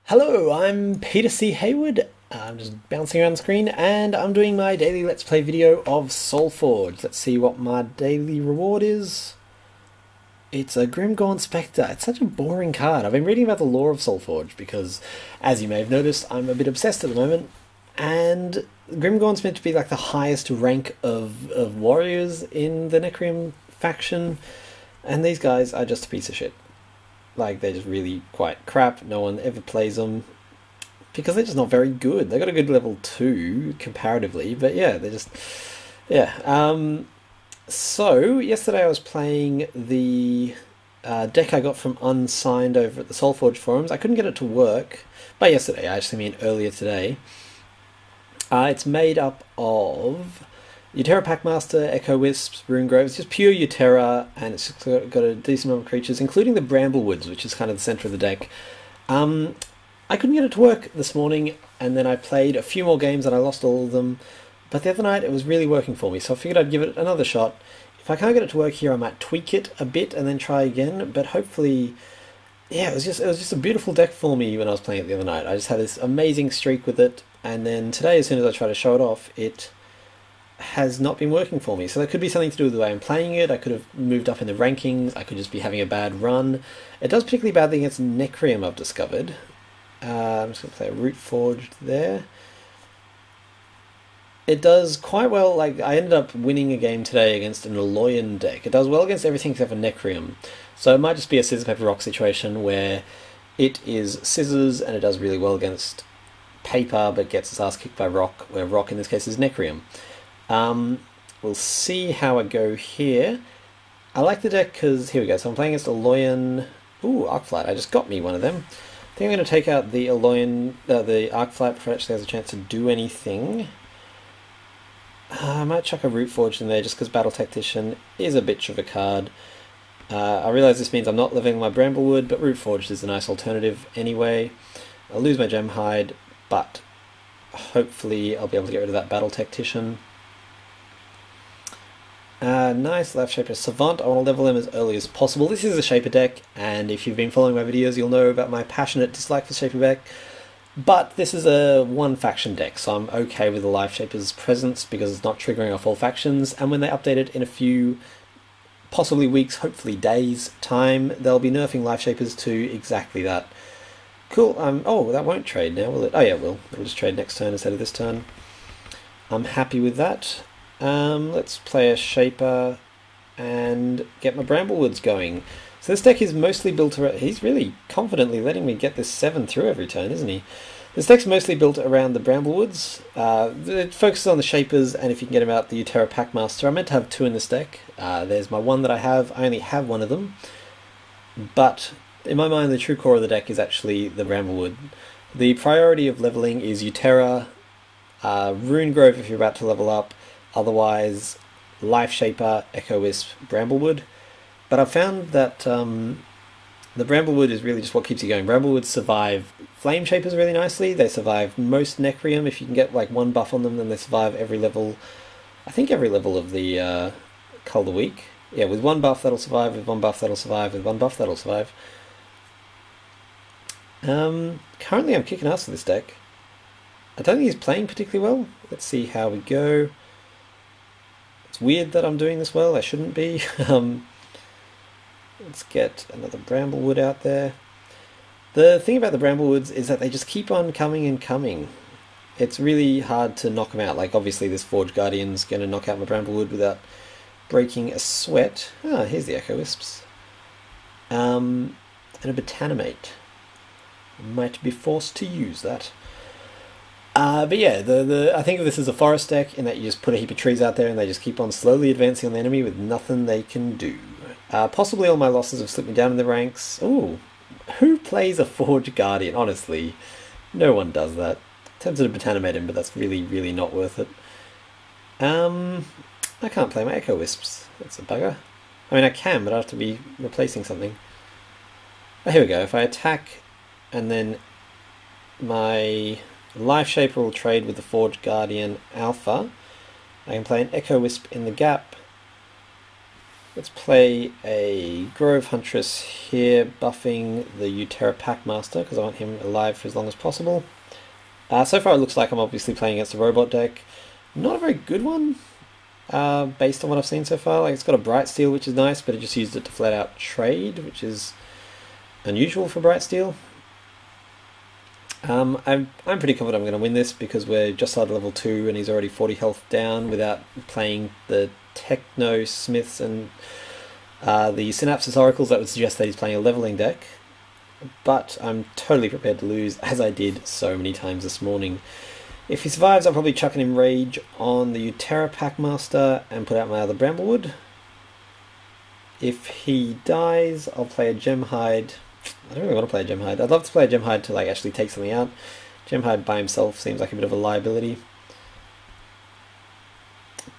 Hello, I'm Peter C. Hayward. I'm just bouncing around the screen and I'm doing my daily Let's Play video of Solforge. Let's see what my daily reward is. It's a Grimgaunt Spectre. It's such a boring card. I've been reading about the lore of Solforge because, as you may have noticed, I'm a bit obsessed at the moment. And Grimgaunt's meant to be like the highest rank of warriors in the Necreum faction. And these guys are just a piece of shit. Like, they're just really quite crap. No one ever plays them because they're just not very good. They got a good level 2 comparatively, but yeah, they're just... yeah. So, yesterday I was playing the deck I got from Unsigned over at the Solforge forums. I couldn't get it to work. By yesterday, I actually mean earlier today. It's made up of Uterra Packmaster, Echo Wisps, Rune Groves, just pure Uterra, and it's just got a decent number of creatures, including the Bramblewoods, which is kind of the centre of the deck. I couldn't get it to work this morning, and then I played a few more games and I lost all of them. But the other night it was really working for me, so I figured I'd give it another shot. If I can't get it to work here, I might tweak it a bit and then try again. But hopefully, yeah, it was just a beautiful deck for me when I was playing it the other night. I just had this amazing streak with it, and then today, as soon as I try to show it off, it has not been working for me. So that could be something to do with the way I'm playing it. I could have moved up in the rankings. I could just be having a bad run. It does particularly badly against Necreum, I've discovered. I'm just going to play a Root Forged there. It does quite well. Like, I ended up winning a game today against an Aloyan deck. It does well against everything except for Necreum. So it might just be a scissors paper rock situation where it is scissors and it does really well against paper but gets its ass kicked by rock, where rock in this case is Necreum. We'll see how I go here. I like the deck because, here we go, so I'm playing against Aloyan. Ooh, Arcflight, I just got me one of them. I think I'm going to take out the Aloyan, the Arcflight before it actually has a chance to do anything. I might chuck a Root Forge in there just because Battle Tactician is a bitch of a card. I realise this means I'm not leveling my Bramblewood, but Root Forged is a nice alternative anyway. I'll lose my Gem Hide, but hopefully I'll be able to get rid of that Battle Tactician. Nice Life Shaper Savant. I want to level him as early as possible. This is a Shaper deck, and if you've been following my videos, you'll know about my passionate dislike for Shaper deck. But this is a one-faction deck, so I'm okay with the Life Shaper's presence because it's not triggering off all factions, and when they update it in a few, possibly weeks, hopefully days, time, they'll be nerfing Life Shapers to exactly that. Cool. Oh, that won't trade now, will it? Oh yeah, it will. It'll just trade next turn instead of this turn. I'm happy with that. Let's play a Shaper and get my Bramblewoods going. So this deck is mostly built around... He's really confidently letting me get this 7 through every turn, isn't he? This deck's mostly built around the Bramblewoods. It focuses on the Shapers, and if you can get them out, the Uterra Packmaster. I meant to have 2 in this deck. There's my one that I have. I only have one of them. But in my mind, the true core of the deck is actually the Bramblewood. The priority of leveling is Uterra, Rune Grove if you're about to level up, otherwise Life Shaper, Echo Wisp, Bramblewood. But I've found that the Bramblewood is really just what keeps you going. Bramblewoods survive Flame Shapers really nicely. They survive most Necreum. If you can get like one buff on them, then they survive every level. I think every level of the Cull of the Week. Yeah, with one buff that'll survive, with one buff that'll survive, with one buff that'll survive. Currently I'm kicking ass with this deck. I don't think he's playing particularly well. Let's see how we go. It's weird that I'm doing this well. I shouldn't be. Let's get another Bramblewood out there. The thing about the Bramblewoods is that they just keep on coming and coming. It's really hard to knock them out. Like, obviously this Forge Guardian's going to knock out my Bramblewood without breaking a sweat. Ah, here's the Echo Wisps. And a Botanimate. Might be forced to use that. But yeah, I think of this as a forest deck in that you just put a heap of trees out there and they just keep on slowly advancing on the enemy with nothing they can do. Possibly all my losses have slipped me down in the ranks. Ooh, who plays a Forge Guardian? Honestly, no one does that. Tempted to Botanimate him, but that's really, really not worth it. I can't play my Echo Wisps. That's a bugger. I mean, I can, but I have to be replacing something. Oh, here we go. If I attack and then my Life Shaper will trade with the Forge Guardian Alpha, I can play an Echo Wisp in the gap. Let's play a Grove Huntress here, buffing the Uterra Packmaster, because I want him alive for as long as possible. So far it looks like I'm obviously playing against a robot deck. Not a very good one, based on what I've seen so far. Like, it's got a Bright Steel, which is nice, but it just used it to flat out trade, which is unusual for Bright Steel. I'm pretty confident I'm going to win this because we're just started level 2 and he's already 40 health down without playing the Techno Smiths and the Synapsis Oracles. That would suggest that he's playing a leveling deck. But I'm totally prepared to lose, as I did so many times this morning. If he survives, I'll probably chuck an Enrage on the Uterra Packmaster and put out my other Bramblewood. If he dies, I'll play a Gemhide. I don't really want to play a Gemhide. I'd love to play a Gemhide to like actually take something out. Gemhide by himself seems like a bit of a liability.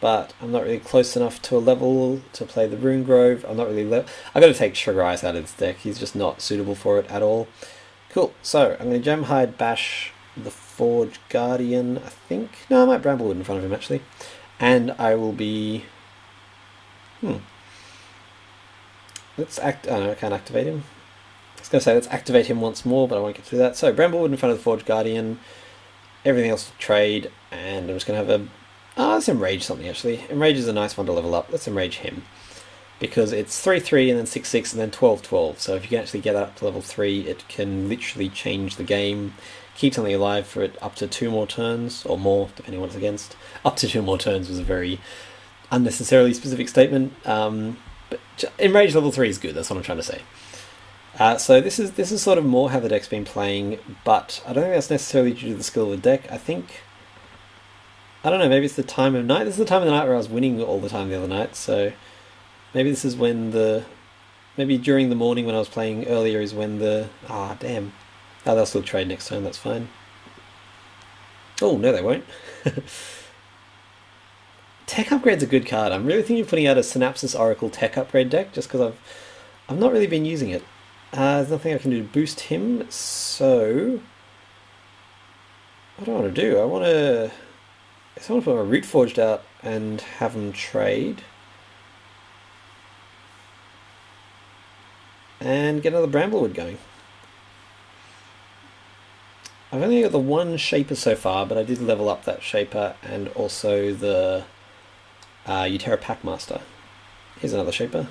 But I'm not really close enough to a level to play the Rune Grove. I'm not really I've got to take Sugar Ice out of this deck. He's just not suitable for it at all. Cool. So I'm going to Gemhide bash the Forge Guardian, I think. No, I might Bramblewood in front of him actually. And I will be... Let's act... Oh no, I can't activate him. I was going to say let's activate him once more, but I won't get through that. So Bramblewood in front of the Forge Guardian. Everything else will trade. And I'm just going to have a... let's Enrage something actually. Enrage is a nice one to level up. Let's Enrage him. Because it's 3-3 and then 6-6 and then 12-12. So if you can actually get that up to level 3, it can literally change the game. Keep something alive for it up to 2 more turns, or more, depending on what it's against. Up to 2 more turns was a very unnecessarily specific statement. But Enrage level 3 is good, that's what I'm trying to say. So this is sort of more how the deck's been playing, but I don't think that's necessarily due to the skill of the deck. I think... I don't know, maybe it's the time of night. This is the time of the night where I was winning all the time the other night, so maybe this is when the... Maybe during the morning when I was playing earlier is when the... damn. Oh, they'll still trade next turn, that's fine. Oh, no they won't. Tech Upgrade's a good card. I'm really thinking of putting out a Synapsis Oracle Tech Upgrade deck, just because I've not really been using it. There's nothing I can do to boost him, so... What do I want to do? I want to put my Root Forged out and have them trade. And get another Bramblewood going. I've only got the one Shaper so far, but I did level up that Shaper and also the Uterra Packmaster. Here's another Shaper.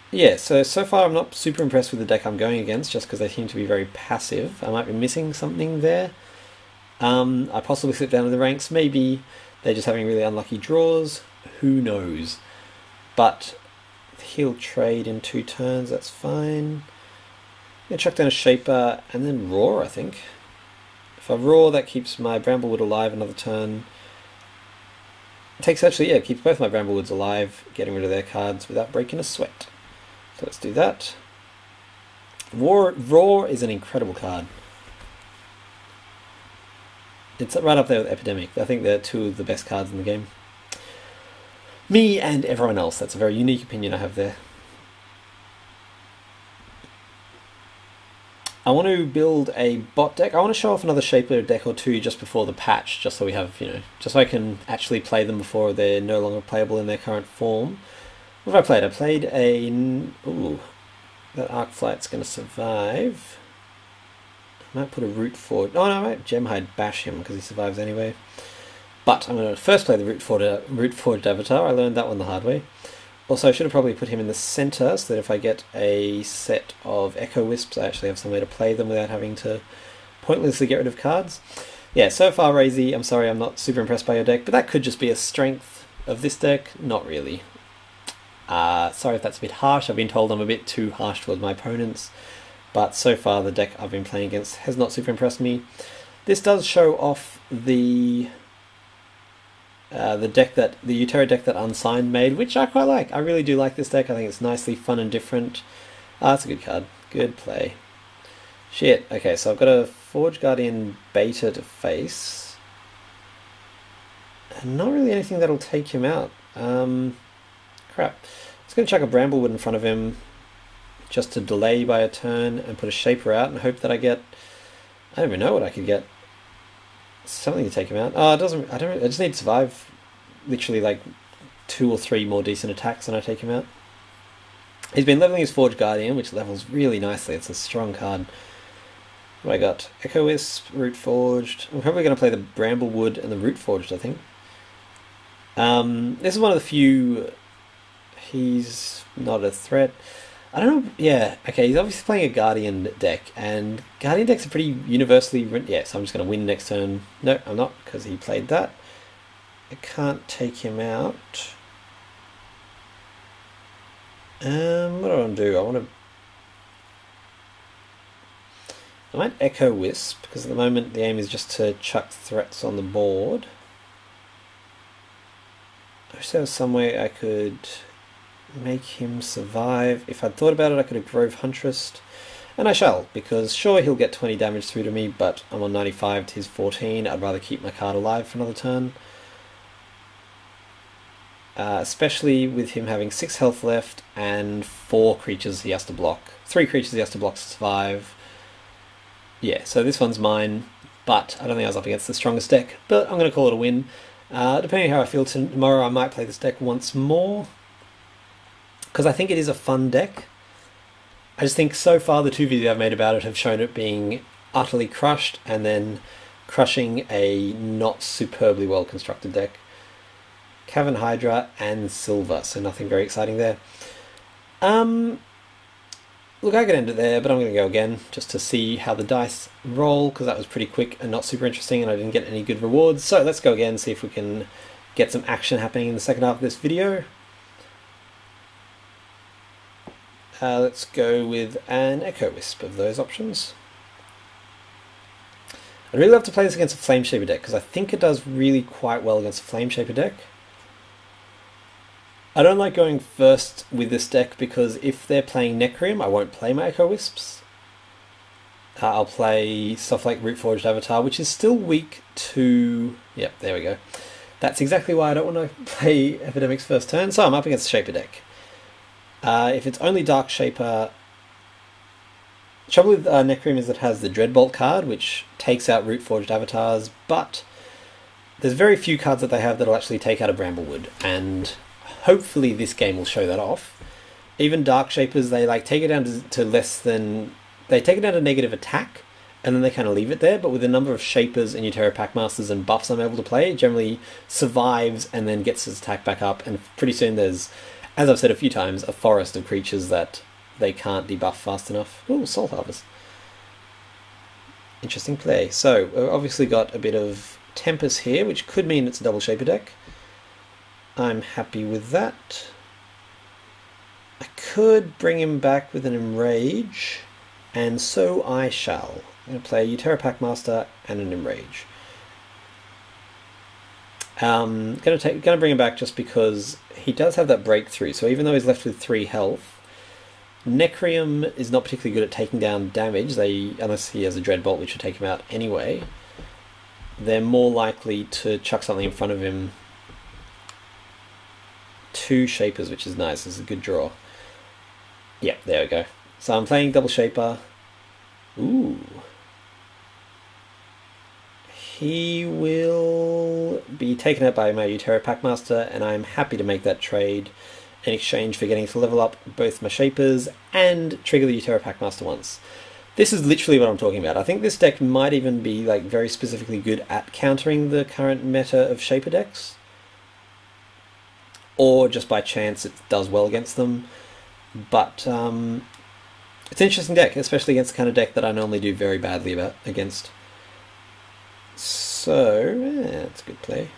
Yeah, so far I'm not super impressed with the deck I'm going against, just because they seem to be very passive. I might be missing something there. I possibly slip down in the ranks. Maybe they're just having really unlucky draws. Who knows? But he'll trade in 2 turns, that's fine. I'm going to chuck down a Shaper and then Roar, I think. If I Roar, that keeps my Bramblewood alive another turn. It takes actually, yeah, it keeps both my Bramblewoods alive, getting rid of their cards without breaking a sweat. So let's do that. Roar is an incredible card. It's right up there with Epidemic. I think they're 2 of the best cards in the game. Me and everyone else. That's a very unique opinion I have there. I want to build a bot deck. I want to show off another Shaper deck or 2 just before the patch, just so we have, just so I can actually play them before they're no longer playable in their current form. What have I played? I played a... Ooh, that Arc Flight's going to survive. I might put a Root Forge... Oh no, I might Gemhide bash him because he survives anyway. But I'm going to first play the Root Forged Avatar. I learned that one the hard way. Also, I should have probably put him in the center so that if I get a set of Echo Wisps, I actually have some way to play them without having to pointlessly get rid of cards. Yeah, so far, Razy, I'm sorry I'm not super impressed by your deck, but that could just be a strength of this deck. Not really. Sorry if that's a bit harsh. I've been told I'm a bit too harsh towards my opponents. But so far, the deck I've been playing against has not super impressed me. This does show off the Uterra deck that Unsigned made, which I quite like. I really do like this deck. I think it's nicely fun and different. That's a good card. Good play. Shit. Okay, so I've got a Forge Guardian Beta to face. And not really anything that'll take him out. Crap. I was going to chuck a Bramblewood in front of him just to delay by a turn and put a Shaper out and hope that I get... I don't even know what I could get. Something to take him out. Oh, it doesn't... I just need to survive literally like 2 or 3 more decent attacks when I take him out. He's been leveling his Forge Guardian, which levels really nicely. It's a strong card. What I got? Echo Wisp, Root Forged. I'm probably going to play the Bramblewood and the Root Forged, I think. This is one of the few... He's not a threat. I don't know... Yeah, okay, he's obviously playing a Guardian deck, and Guardian decks are pretty universally... Yeah, so I'm just going to win next turn. No, I'm not, because he played that. I can't take him out. What do I want to do? I might Echo Wisp, because at the moment the aim is just to chuck threats on the board. I wish there was some way I could make him survive. If I'd thought about it, I could have Grove Huntress. And I shall, because sure, he'll get 20 damage through to me, but I'm on 95 to his 14. I'd rather keep my card alive for another turn. Especially with him having 6 health left and 4 creatures he has to block. 3 creatures he has to block to survive. Yeah, so this one's mine, but I don't think I was up against the strongest deck, but I'm going to call it a win. Depending on how I feel tomorrow, I might play this deck once more, because I think it is a fun deck. I just think so far the 2 videos I've made about it have shown it being utterly crushed, and then crushing a not superbly well constructed deck. Cavern Hydra and Silver, so nothing very exciting there. Look, I could end it there, but I'm going to go again, just to see how the dice roll, because that was pretty quick and not super interesting, and I didn't get any good rewards. So let's go again, see if we can get some action happening in the second half of this video. Let's go with an Echo Wisp of those options. I'd really love to play this against a Flame Shaper deck, because I think it does really quite well against a Flame Shaper deck. I don't like going first with this deck, because if they're playing Necrium, I won't play my Echo Wisps. I'll play stuff like Root Forged Avatar, which is still weak to... Yep, there we go. That's exactly why I don't want to play Epidemic's first turn, so I'm up against a Shaper deck. If it's only Dark Shaper... The trouble with Necrium is it has the Dreadbolt card, which takes out Root Forged Avatars, but there's very few cards that they have that'll actually take out a Bramblewood, and hopefully this game will show that off. Even Dark Shapers, they like take it down to less than... They take it down to negative attack, and then they kind of leave it there, but with the number of Shapers and Uterra Packmasters and buffs I'm able to play, it generally survives and then gets its attack back up, and pretty soon there's, as I've said a few times, a forest of creatures that they can't debuff fast enough. Ooh, Soul Harvest. Interesting play. So, we've obviously got a bit of Tempest here, which could mean it's a double Shaper deck. I'm happy with that. I could bring him back with an Enrage, and so I shall. I'm going to play a Uterra Packmaster and an Enrage. Going to bring him back just because he does have that breakthrough, so even though he's left with 3 health, Necrium is not particularly good at taking down damage, unless he has a Dreadbolt, which would take him out anyway. They're more likely to chuck something in front of him. 2 Shapers, which is nice. This is a good draw. Yeah, there we go. So I'm playing double Shaper. Ooh. He will be taken out by my Uterra Packmaster, and I'm happy to make that trade in exchange for getting to level up both my Shapers and trigger the Uterra Packmaster once. This is literally what I'm talking about. I think this deck might even be like very specifically good at countering the current meta of Shaper decks, or just by chance it does well against them. But it's an interesting deck, especially against the kind of deck that I normally do very badly against. So, yeah, it's a good play.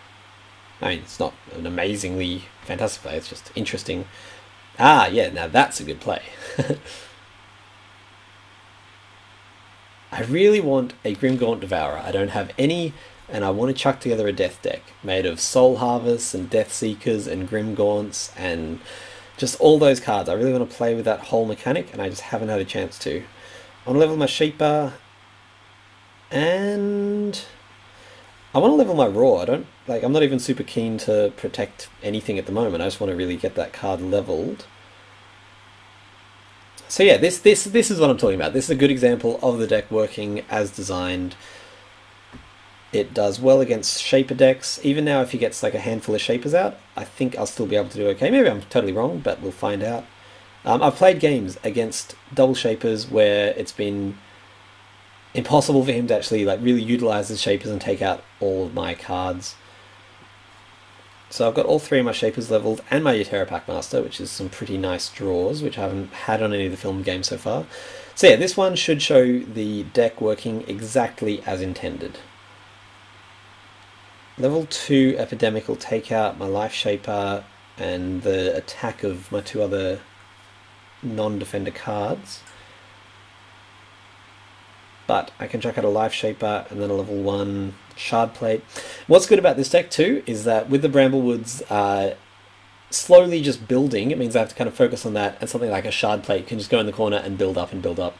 I mean, it's not an amazingly fantastic play, it's just interesting. Ah, yeah, now that's a good play. I really want a Grimgaunt Devourer. I don't have any, and I want to chuck together a death deck made of Soul Harvests and Death Seekers and Grimgaunts and just all those cards. I really want to play with that whole mechanic, and I just haven't had a chance to. I want to level my Shaper, and I want to level my Raw. I'm not even super keen to protect anything at the moment. I just want to really get that card leveled. So yeah, this is what I'm talking about. This is a good example of the deck working as designed. It does well against Shaper decks. Even now, if he gets like a handful of Shapers out, I think I'll still be able to do okay. Maybe I'm totally wrong, but we'll find out. I've played games against double Shapers where it's been impossible for him to actually like really utilize his Shapers and take out all of my cards. So I've got all three of my Shapers leveled and my Uterra Packmaster, which is some pretty nice draws, which I haven't had on any of the filmed games so far. So yeah, this one should show the deck working exactly as intended. Level 2 Epidemic will take out my Life Shaper and the attack of my two other non-defender cards. But I can chuck out a Life Shaper and then a level 1 Shard Plate. What's good about this deck too is that with the Bramblewoods slowly just building, it means I have to kind of focus on that, and something like a Shard Plate can just go in the corner and build up and build up.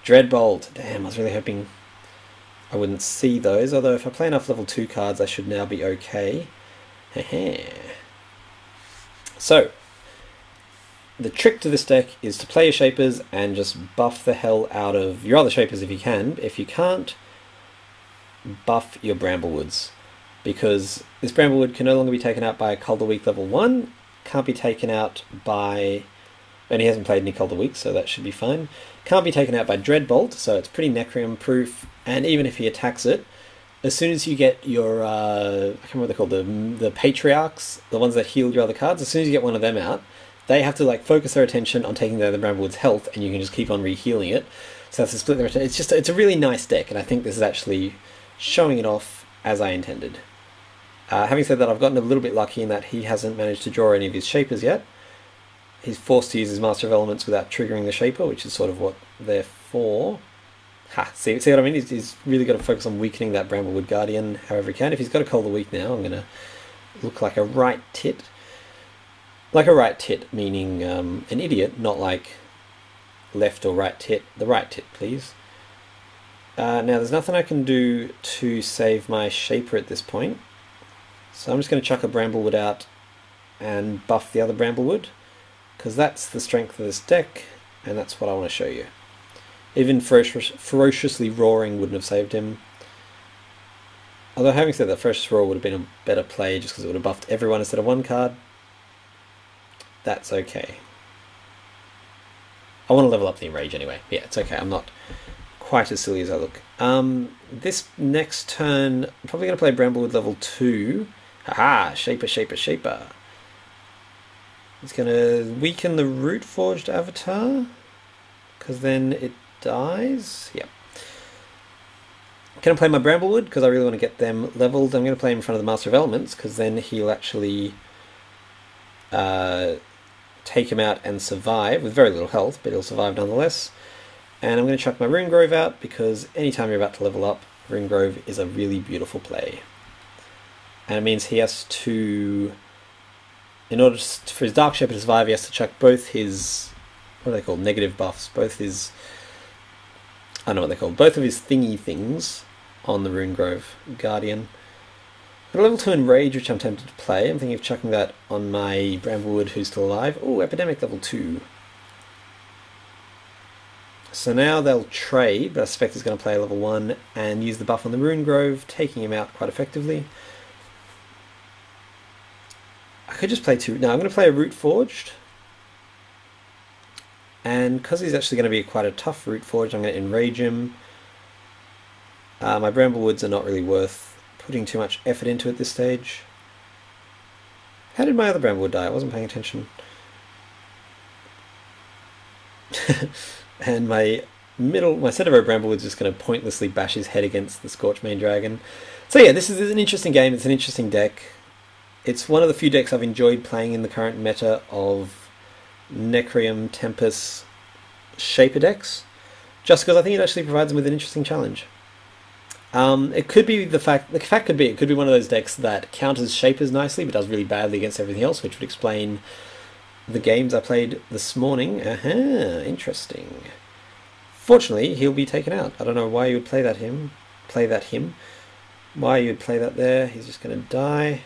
Dreadbolt, damn, I was really hoping I wouldn't see those, although if I play enough level 2 cards I should now be okay. So, the trick to this deck is to play your Shapers and just buff the hell out of your other Shapers if you can. If you can't, buff your Bramblewoods, because this Bramblewood can no longer be taken out by a Cold Week level 1, can't be taken out by, and he hasn't played any Cold Week, so that should be fine. Can't be taken out by Dreadbolt, so it's pretty Necrium proof, and even if he attacks it, as soon as you get your, I can't remember what they're called, the Patriarchs, the ones that heal your other cards, as soon as you get one of them out, they have to like focus their attention on taking the other Bramblewood's health, and you can just keep on re-healing it. So that's to split their attention. It's a really nice deck, and I think this is actually showing it off as I intended. Having said that, I've gotten a little bit lucky in that he hasn't managed to draw any of his Shapers yet. He's forced to use his Master of Elements without triggering the Shaper, which is sort of what they're for. Ha! See what I mean? He's really got to focus on weakening that Bramblewood Guardian however he can. If he's got a Cold Week now, I'm going to look like a right tit. Like a right tit, meaning an idiot, not like left or right tit. The right tit, please. Now, there's nothing I can do to save my Shaper at this point. So I'm just going to chuck a Bramblewood out and buff the other Bramblewood, because that's the strength of this deck, and that's what I want to show you. Even Ferociously Roaring wouldn't have saved him. Although having said that, Ferocious Roar would have been a better play just because it would have buffed everyone instead of one card. That's okay. I want to level up the Enrage anyway. Yeah, it's okay. I'm not quite as silly as I look. This next turn, I'm probably going to play Bramblewood level 2. Haha! Shaper, Shaper, Shaper. It's going to weaken the Root Forged Avatar, because then it dies. Yep. I'm going to play my Bramblewood because I really want to get them leveled. I'm going to play him in front of the Master of Elements because then he'll actually take him out and survive with very little health, but he'll survive nonetheless. And I'm going to chuck my Rune Grove out because anytime you're about to level up, Rune Grove is a really beautiful play. And it means he has to, in order for his Dark Shaper to survive, he has to chuck both his, what are they called, negative buffs, both his, I don't know what they're called, both of his thingy things on the Rune Grove Guardian. Got a level 2 Enrage, which I'm tempted to play. I'm thinking of chucking that on my Bramblewood who's still alive. Oh, Epidemic level 2. So now they'll trade, but I suspect he's going to play level 1 and use the buff on the Rune Grove, taking him out quite effectively. I could just play 2. No, I'm going to play a Root Forged. And because he's actually going to be quite a tough Root Forged, I'm going to Enrage him. My Bramblewoods are not really worth putting too much effort into at this stage. How did my other Bramblewood die? I wasn't paying attention. And my Centaur Bramblewood's just going to pointlessly bash his head against the Scorchmane Dragon. So yeah, this is an interesting game. It's an interesting deck. It's one of the few decks I've enjoyed playing in the current meta of Necrium, Tempest, Shaper decks, just because I think it actually provides them with an interesting challenge. It could be the fact could be one of those decks that counters Shapers nicely but does really badly against everything else, which would explain the games I played this morning. Interesting. Fortunately, he'll be taken out. I don't know why you would play that him. Why you would play that there. He's just going to die.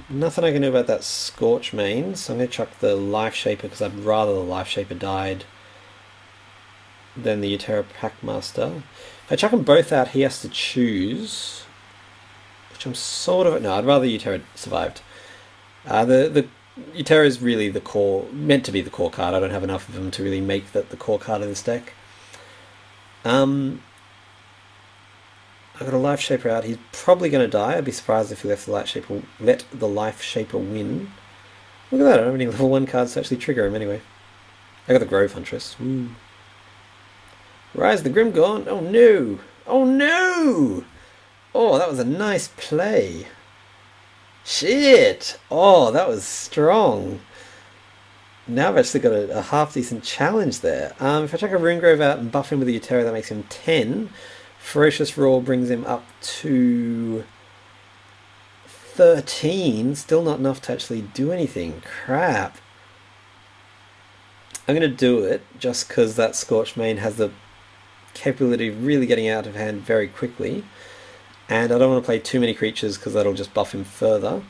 Nothing I can do about that Scorchmane, so I'm going to chuck the Life Shaper because I'd rather the Life Shaper died. than the Uterra Packmaster. If I chuck them both out, he has to choose, which I'm sort of... No, I'd rather Uterra survived. The Uterra is really the core, meant to be the core card. I don't have enough of them to really make that the core card of this deck. I've got a Life Shaper out. He's probably going to die. I'd be surprised if he let the Life Shaper win. Look at that, I don't have any level 1 cards to actually trigger him anyway. I got the Grove Huntress. Woo. Rise the Grimgaunt. Oh no! Oh no! Oh, that was a nice play. Shit! Oh, that was strong. Now I've actually got a half decent challenge there. If I chuck a Runegrove out and buff him with a Uterra, that makes him 10. Ferocious Roar brings him up to 13. Still not enough to actually do anything. Crap. I'm going to do it just because that Scorchmane has the capability of really getting out of hand very quickly. And I don't want to play too many creatures because that'll just buff him further.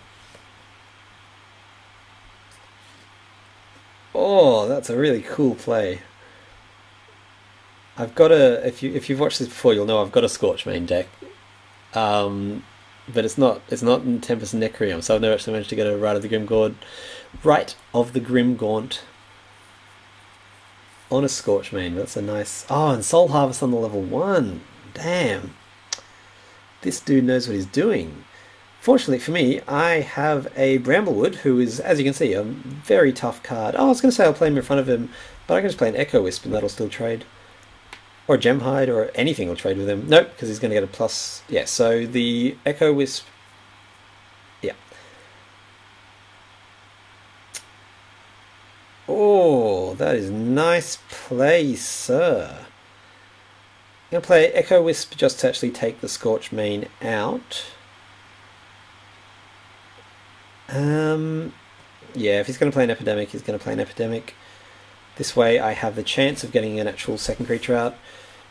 Oh, that's a really cool play. I've got a... If you've watched this before, you'll know I've got a Scorchmane deck. But it's not in Tempest Necroreum, so I've never actually managed to get a Rite of the Grimgaunt on a Scorchmane. That's a nice... Oh, and Soul Harvest on the level 1. Damn. This dude knows what he's doing. Fortunately for me, I have a Bramblewood, who is, as you can see, a very tough card. Oh, I was going to say I'll play him in front of him, but I can just play an Echo Wisp and that'll still trade. Or a Gemhide, or anything will trade with him. Nope, because he's going to get a plus... Yeah, so the Echo Wisp... Yeah. Oh, that is nice play, sir. I'm going to play Echo Wisp just to actually take the Scorchmane out. Yeah, if he's going to play an Epidemic, he's going to play an Epidemic. This way I have the chance of getting an actual second creature out.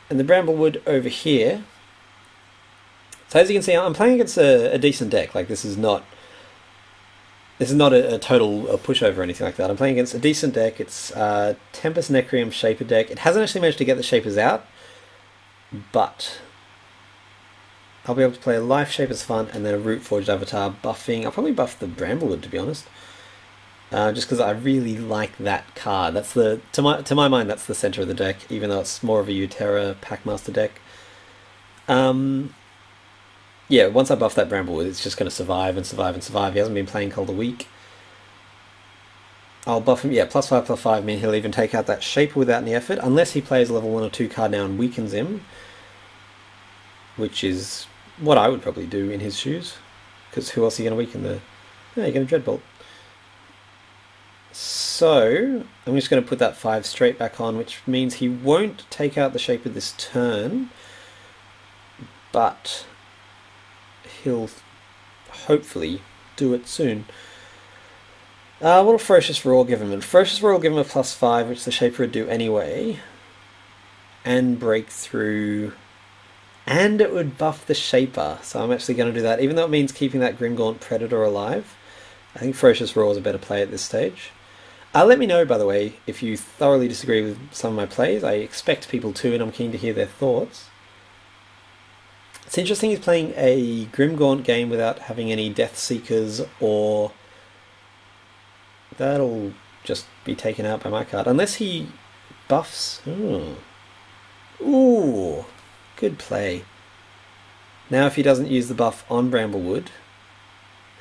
And the Bramblewood over here. So as you can see, I'm playing against a decent deck. Like, this is not a total pushover or anything like that. I'm playing against a decent deck. It's Tempest Necroreum Shaper deck. It hasn't actually managed to get the Shapers out, but I'll be able to play a Life Shaper's Fun and then a Root Forged Avatar buffing. I'll probably buff the Bramblewood, to be honest. Just because I really like that card. That's to my mind, that's the center of the deck, even though it's more of a Uterra Packmaster deck. Yeah, once I buff that Bramblewood, it's just going to survive and survive and survive. He hasn't been playing Cold a week. I'll buff him, yeah, +5/+5, mean he'll even take out that Shaper without any effort, unless he plays a level 1 or 2 card now and weakens him, which is what I would probably do in his shoes, because who else are you going to weaken the... No, you're going to Dreadbolt. So, I'm just going to put that 5 straight back on, which means he won't take out the Shaper this turn, but he'll hopefully do it soon. What will Ferocious Roar give him? And Ferocious Roar will give him a +5, which the Shaper would do anyway, and Breakthrough, and it would buff the Shaper, so I'm actually going to do that, even though it means keeping that Grimgaunt Predator alive. I think Ferocious Roar is a better play at this stage. Let me know, by the way, if you thoroughly disagree with some of my plays. I expect people to, and I'm keen to hear their thoughts. It's interesting he's playing a Grimgaunt game without having any Death Seekers, or... That'll just be taken out by my card. Unless he buffs... Ooh, good play. Now if he doesn't use the buff on Bramblewood,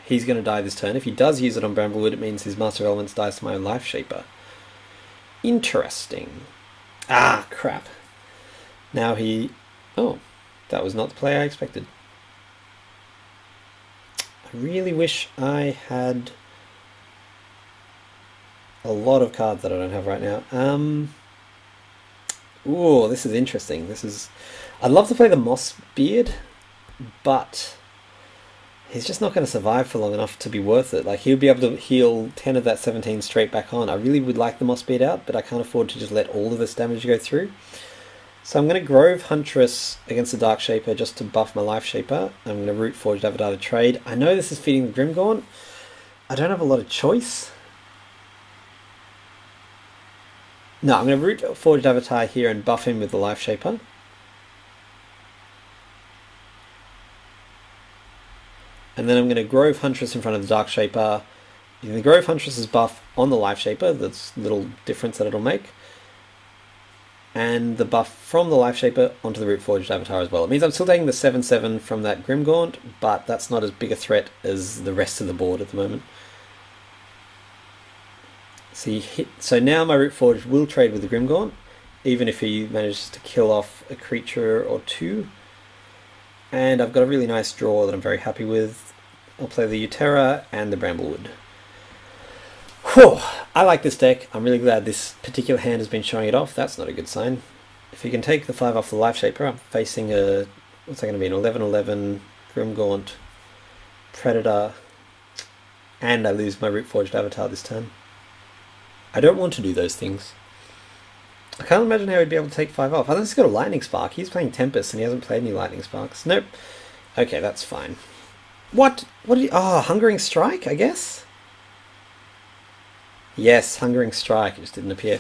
he's going to die this turn. If he does use it on Bramblewood, it means his Master of Elements dies to my Life Shaper. Interesting. Ah, crap. Now he... Oh, that was not the play I expected. I really wish I had a lot of cards that I don't have right now. Ooh, this is interesting. I'd love to play the Mossbeard, but he's just not going to survive for long enough to be worth it. Like, he'll be able to heal 10 of that 17 straight back on. I really would like the Mossbeard out, but I can't afford to just let all of this damage go through. So I'm going to Grove Huntress against the Dark Shaper just to buff my Life Shaper. I'm going to Root Forged Avatar to trade. I know this is feeding the Grimgaunt. I don't have a lot of choice. No, I'm going to root Forged Avatar here and buff him with the Life Shaper. And then I'm going to Grove Huntress in front of the Dark Shaper. Using the Grove Huntress's buff on the Life Shaper, that's a little difference that it'll make. And the buff from the Life Shaper onto the Root Forged Avatar as well. It means I'm still taking the 7/7 from that Grimgaunt, but that's not as big a threat as the rest of the board at the moment. So now my Root Forge will trade with the Grimgaunt, even if he manages to kill off a creature or two. And I've got a really nice draw that I'm very happy with. I'll play the Uterra and the Bramblewood. Whew, I like this deck. I'm really glad this particular hand has been showing it off. That's not a good sign. If you can take the 5 off the Life Shaper, I'm facing a, what's that going to be, an 11/11 Grimgaunt Predator, and I lose my Root Forged Avatar this turn. I don't want to do those things. I can't imagine how he'd be able to take 5 off. Unless he's got a Lightning Spark. He's playing Tempest and he hasn't played any Lightning Sparks. Nope. Okay, that's fine. What? What did he... Oh, Hungering Strike, I guess? Yes, Hungering Strike. It just didn't appear.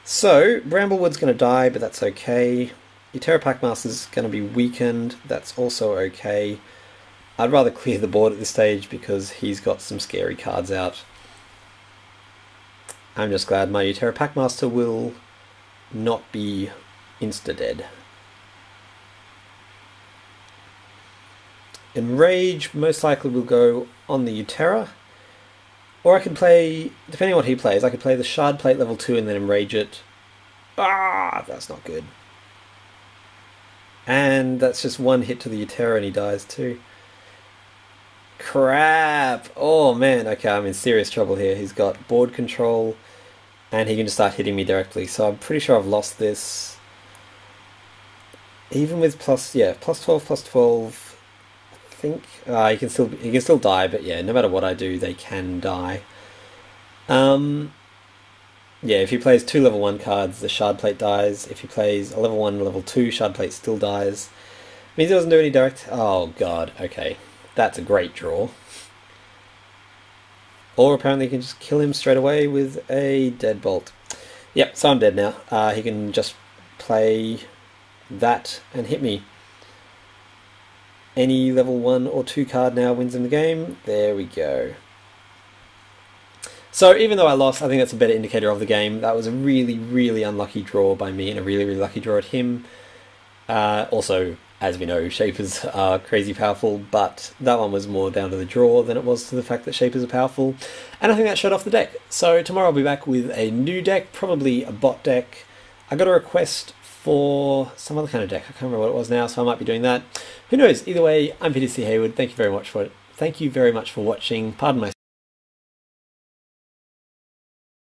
So, Bramblewood's going to die, but that's okay. Uterra Packmaster's going to be weakened. That's also okay. I'd rather clear the board at this stage because he's got some scary cards out. I'm just glad my Uterra Packmaster will not be insta-dead. Enrage most likely will go on the Uterra. Or I could play, depending on what he plays, I could play the Shard Plate level 2 and then Enrage it. Ah, that's not good. And that's just one hit to the Uterra and he dies too. Crap! Oh man, okay, I'm in serious trouble here. He's got board control and he can just start hitting me directly. So I'm pretty sure I've lost this. Even with plus 12, I think he can still die, but yeah, no matter what I do, they can die. Yeah, if he plays 2 level 1 cards, the Shard Plate dies. If he plays a level 1, level 2, Shard Plate still dies. Means he doesn't do any direct. Oh god, okay. That's a great draw. Or apparently you can just kill him straight away with a Deadbolt. Yep, so I'm dead now. He can just play that and hit me. Any level 1 or 2 card now wins him the game. There we go. So even though I lost, I think that's a better indicator of the game. That was a really, really unlucky draw by me and a really, really lucky draw at him. Also, as we know, Shapers are crazy powerful, but that one was more down to the draw than it was to the fact that Shapers are powerful. And I think that showed off the deck. So tomorrow I'll be back with a new deck, probably a bot deck. I got a request for some other kind of deck. I can't remember what it was now, so I might be doing that. Who knows? Either way, I'm Peter C. Hayward. Thank you very much for watching. Pardon my